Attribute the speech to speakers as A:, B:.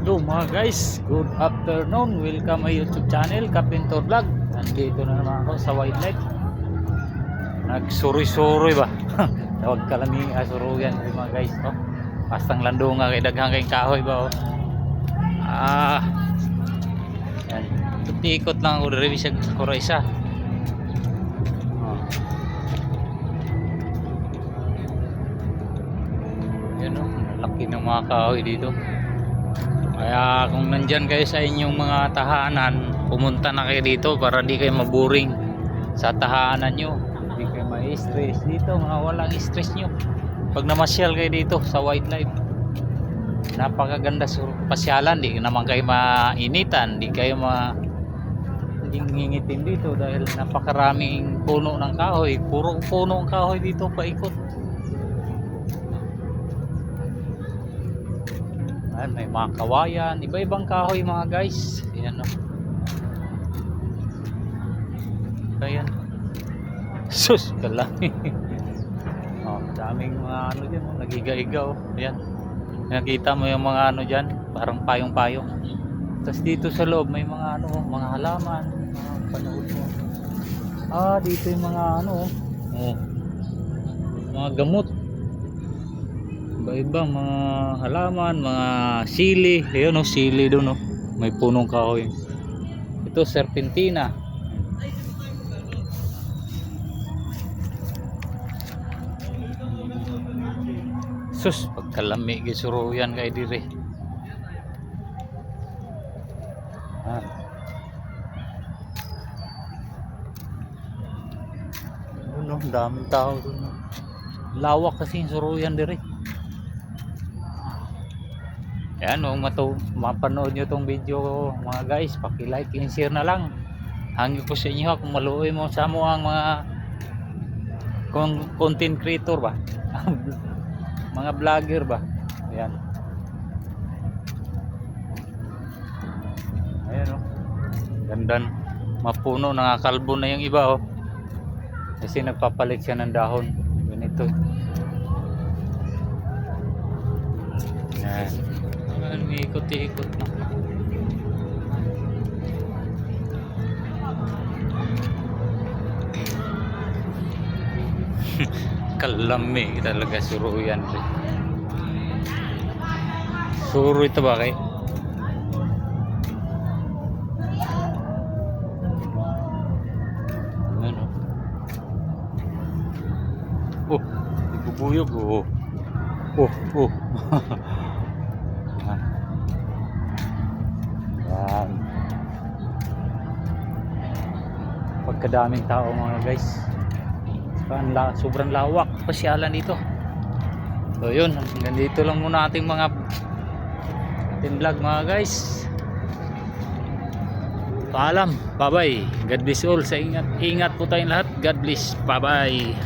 A: Hello mga guys, good afternoon. Welcome my YouTube channel, Kapintor Vlog. Nandito na naman ako sa wildlife. Nagsuroy-suroy ba? Tawag kalami asuruyan mga guys, oh. Pastang landunga kay daghang kay kahoy ba, oh. Yan. Ikot lang ako diri sa Coraisa. Oh. Yan, oh, laki ng mga kahoy dito. Kaya kung nandyan kayo sa inyong mga tahanan, pumunta na kayo dito para di kayo maboring sa tahanan nyo. Hindi kayo ma-stress dito, mga walang stress nyo pag namasyal kayo dito sa wildlife. Napakaganda sa pasyalan, di naman kayo mainitan, di kayo ngingitin dito dahil napakaraming puno ng kahoy. Puro puno ng kahoy dito paikot. Ayan, may mga kawayan, iba-ibang kahoy mga guys. Ayan, oh. Ayan. Sus, kalami. Oh, daming mga ano dyan, oh, nagiga-iga, oh. Ayan. Nakita mo yung mga ano dyan, parang payong-payong. Tapos dito sa loob may mga ano, mga halaman. Panood mo. Dito yung mga ano, oh. Mga gamot. Iba-ibang mga halaman, mga sili. Ayun, oh, sili doon, oh. May punong kahoy. Ito serpentina. Sus, pagkalami gisuruyan kay dire. Ano, daming tao doon. Lawak kasi yung suruyan dire. Yan, mapanood nyo tong video mga guys, paki-like and share na lang. Hangin ko sa inyo kung maluoy mo sa mo ang mga content creator ba. Mga vlogger ba. Ayan. Ayan, oh. Gandan. Mapuno, nakakalbo na yung iba, oh. Kasi nagpapalit siya ng dahon. Ganito. Ayan. Ikot-ikot na. Kalami talaga suruyan. Suro ito ba kay? Ano? Oh, ibubuyog, oh. Oh. Yan. Pagkadaming tao mga guys. Sobrang lawak pasyalan dito. So yun, hanggang dito lang muna ating mga vlog mga guys. Paalam, bye bye. God bless all. Sa ingat po tayong lahat. God bless, bye bye.